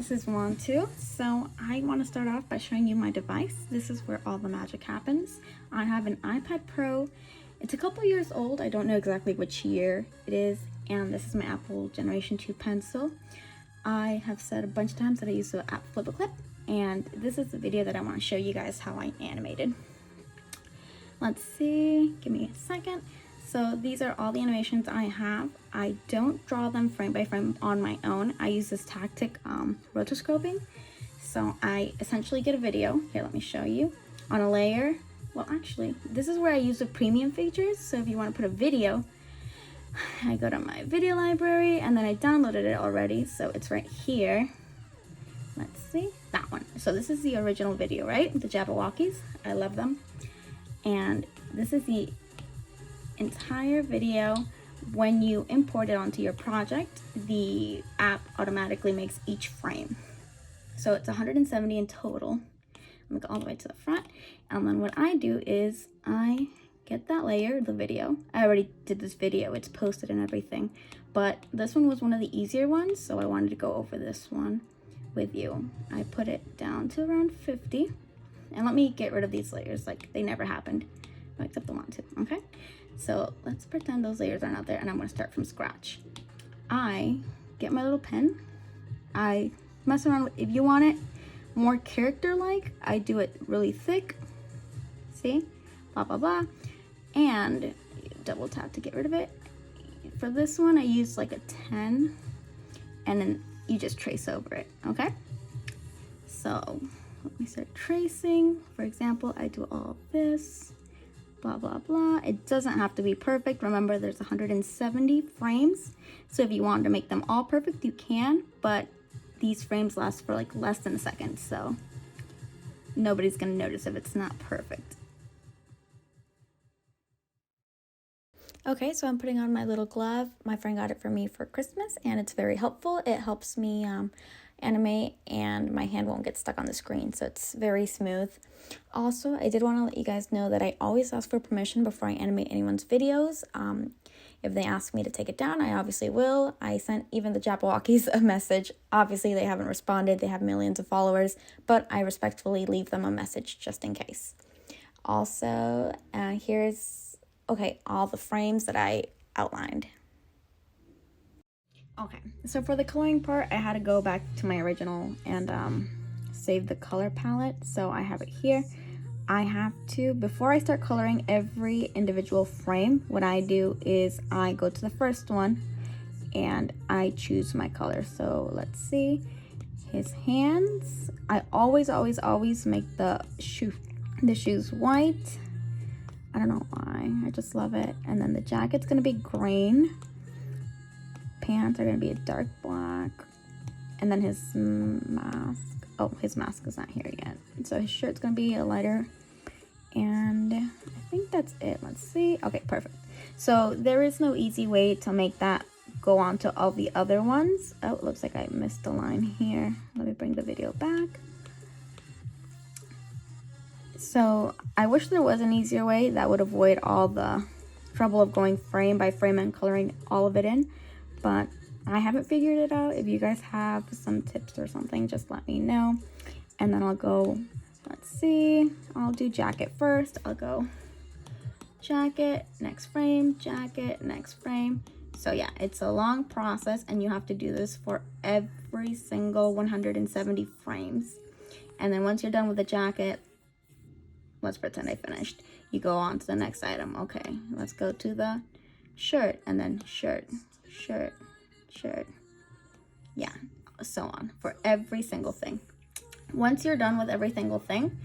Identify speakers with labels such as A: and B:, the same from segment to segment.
A: this is Juan too. So I want to start off by showing you my device. This is where all the magic happens. I have an iPad Pro. It's a couple years old. I don't know exactly which year it is. And this is my Apple Generation 2 pencil. I have said a bunch of times that I use the app Flipaclip. And this is the video that I want to show you guys how I animated. Let's see, give me a second. So these are all the animations I have. I don't draw them frame by frame on my own. I use this tactic rotoscoping. So I essentially get a video. Here, let me show you. On a layer, well actually, this is where I use the premium features. So if you want to put a video, I go to my video library and then I downloaded it already. So it's right here. Let's see, that one. So this is the original video, right? The Jabberwockies, I love them. And this is the entire video. When you import it onto your project, the app automatically makes each frame. So it's 170 in total. I'm gonna go all the way to the front. And then what I do is I get that layer, the video. I already did this video, it's posted and everything. But this one was one of the easier ones, so I wanted to go over this one with you. I put it down to around 50. And let me get rid of these layers like they never happened. Except the one too, okay? So let's pretend those layers are not there and I'm gonna start from scratch. I get my little pen. I mess around with, if you want it more character-like, I do it really thick. See? Blah, blah, blah. And double tap to get rid of it. For this one, I use like a 10 and then you just trace over it, okay? So let me start tracing. For example, I do all this. Blah, blah, blah. It doesn't have to be perfect. Remember, there's 170 frames. So if you want to make them all perfect, you can, but these frames last for like less than a second. So nobody's gonna notice if it's not perfect. Okay, so I'm putting on my little glove. My friend got it for me for Christmas and it's very helpful. It helps me animate and my hand won't get stuck on the screen, so it's very smooth. Also, I did want to let you guys know that I always ask for permission before I animate anyone's videos. If they ask me to take it down, I obviously will. I sent even the Jabberwockies a message. Obviously, they haven't responded. They have millions of followers, but I respectfully leave them a message just in case. Also, here's, okay, all the frames that I outlined. Okay, so for the coloring part, I had to go back to my original and save the color palette. So I have it here. I have to, before I start coloring every individual frame, what I do is I go to the first one and I choose my color. So let's see, his hands. I always make the shoes white. I don't know why, I just love it. And then the jacket's gonna be green. Pants are gonna be a dark black, and then his mask, oh, his mask is not here yet, so his shirt's gonna be a lighter, and I think that's it. Let's see. Okay, perfect. So there is no easy way to make that go on to all the other ones. Oh, it looks like I missed a line here. Let me bring the video back. So I wish there was an easier way that would avoid all the trouble of going frame by frame and coloring all of it in. But I haven't figured it out. If you guys have some tips or something, just let me know. And then I'll go, let's see, I'll do jacket first. I'll go jacket, next frame, jacket, next frame. So yeah, it's a long process and you have to do this for every single 170 frames. And then once you're done with the jacket, let's pretend I finished. You go on to the next item. Okay, let's go to the shirt and then shirt. Shirt, yeah, so on for every single thing. Once you're done with every single thing,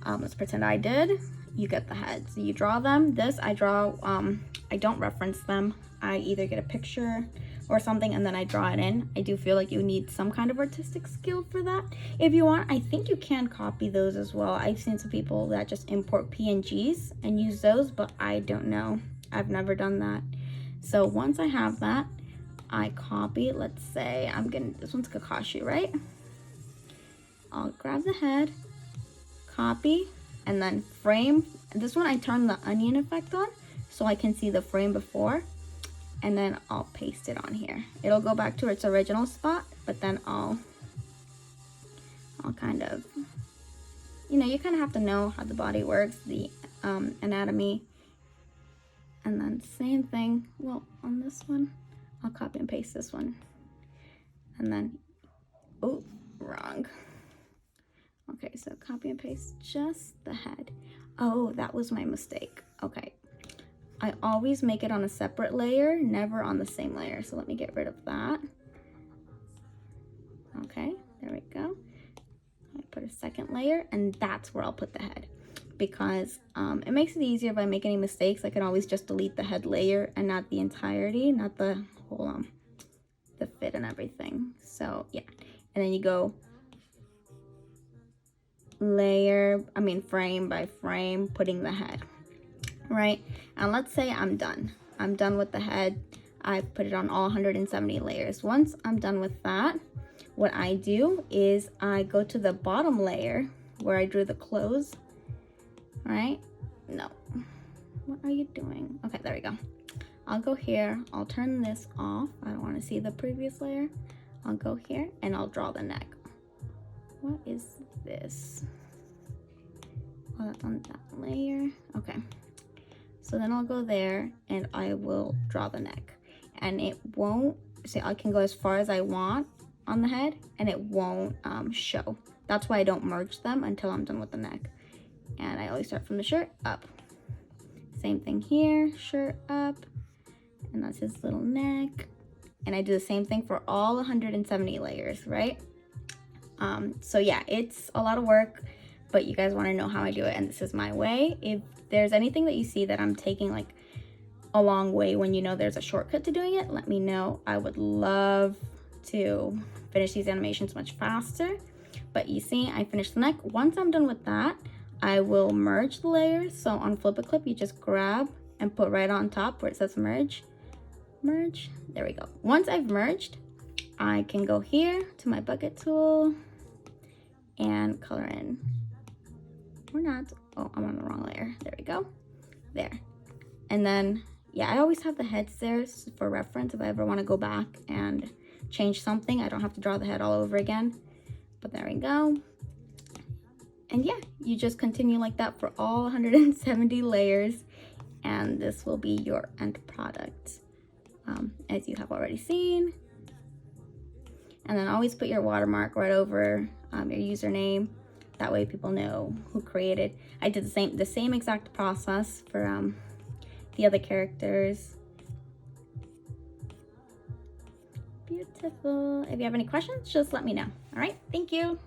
A: let's pretend I did, you get the heads. You draw them. This I draw, I don't reference them. I either get a picture or something and then I draw it in. I do feel like you need some kind of artistic skill for that. If you want, I think you can copy those as well. I've seen some people that just import PNGs and use those, but I don't know. I've never done that. So once I have that, I copy, let's say, this one's Kakashi, right? I'll grab the head, copy, and then frame. This one I turn the onion effect on so I can see the frame before, and then I'll paste it on here. It'll go back to its original spot, but then I'll I'll kind of, you know, you kind of have to know how the body works, the anatomy. And then same thing, well, on this one, I'll copy and paste this one. And then, oh, wrong. Okay, so copy and paste just the head. Oh, that was my mistake. Okay, I always make it on a separate layer, never on the same layer. So let me get rid of that. Okay, there we go. I put a second layer, and that's where I'll put the head, because it makes it easier if I make any mistakes. I can always just delete the head layer and not the entirety, not the whole the fit and everything. So yeah, and then you go frame by frame, putting the head, right? And let's say I'm done with the head. I've put it on all 170 layers. Once I'm done with that, what I do is I go to the bottom layer where I drew the clothes, right? No, what are you doing? Okay, there we go. I'll go here, I'll turn this off. I don't want to see the previous layer. I'll go here and I'll draw the neck. What is this? Oh, that's on that layer. Okay, so then I'll go there and I will draw the neck, and it won't say, I can go as far as I want on the head and it won't show. That's why I don't merge them until I'm done with the neck. And I always start from the shirt up. Same thing here, shirt up, and that's his little neck. And I do the same thing for all 170 layers, right? So yeah, it's a lot of work, but you guys want to know how I do it, and this is my way. If there's anything that you see that I'm taking like a long way when you know there's a shortcut to doing it, let me know. I would love to finish these animations much faster. But you see, I finished the neck. Once I'm done with that, I will merge the layers. So on Flipaclip, you just grab and put right on top where it says merge. Merge, there we go. Once I've merged, I can go here to my bucket tool and color in. Or not, oh, I'm on the wrong layer. There we go, there. And then, yeah, I always have the heads there for reference if I ever want to go back and change something. I don't have to draw the head all over again. But there we go. And yeah, you just continue like that for all 170 layers, and this will be your end product, as you have already seen. And then always put your watermark right over your username. That way people know who created. I did the same exact process for the other characters. Beautiful. If you have any questions, just let me know. All right, thank you.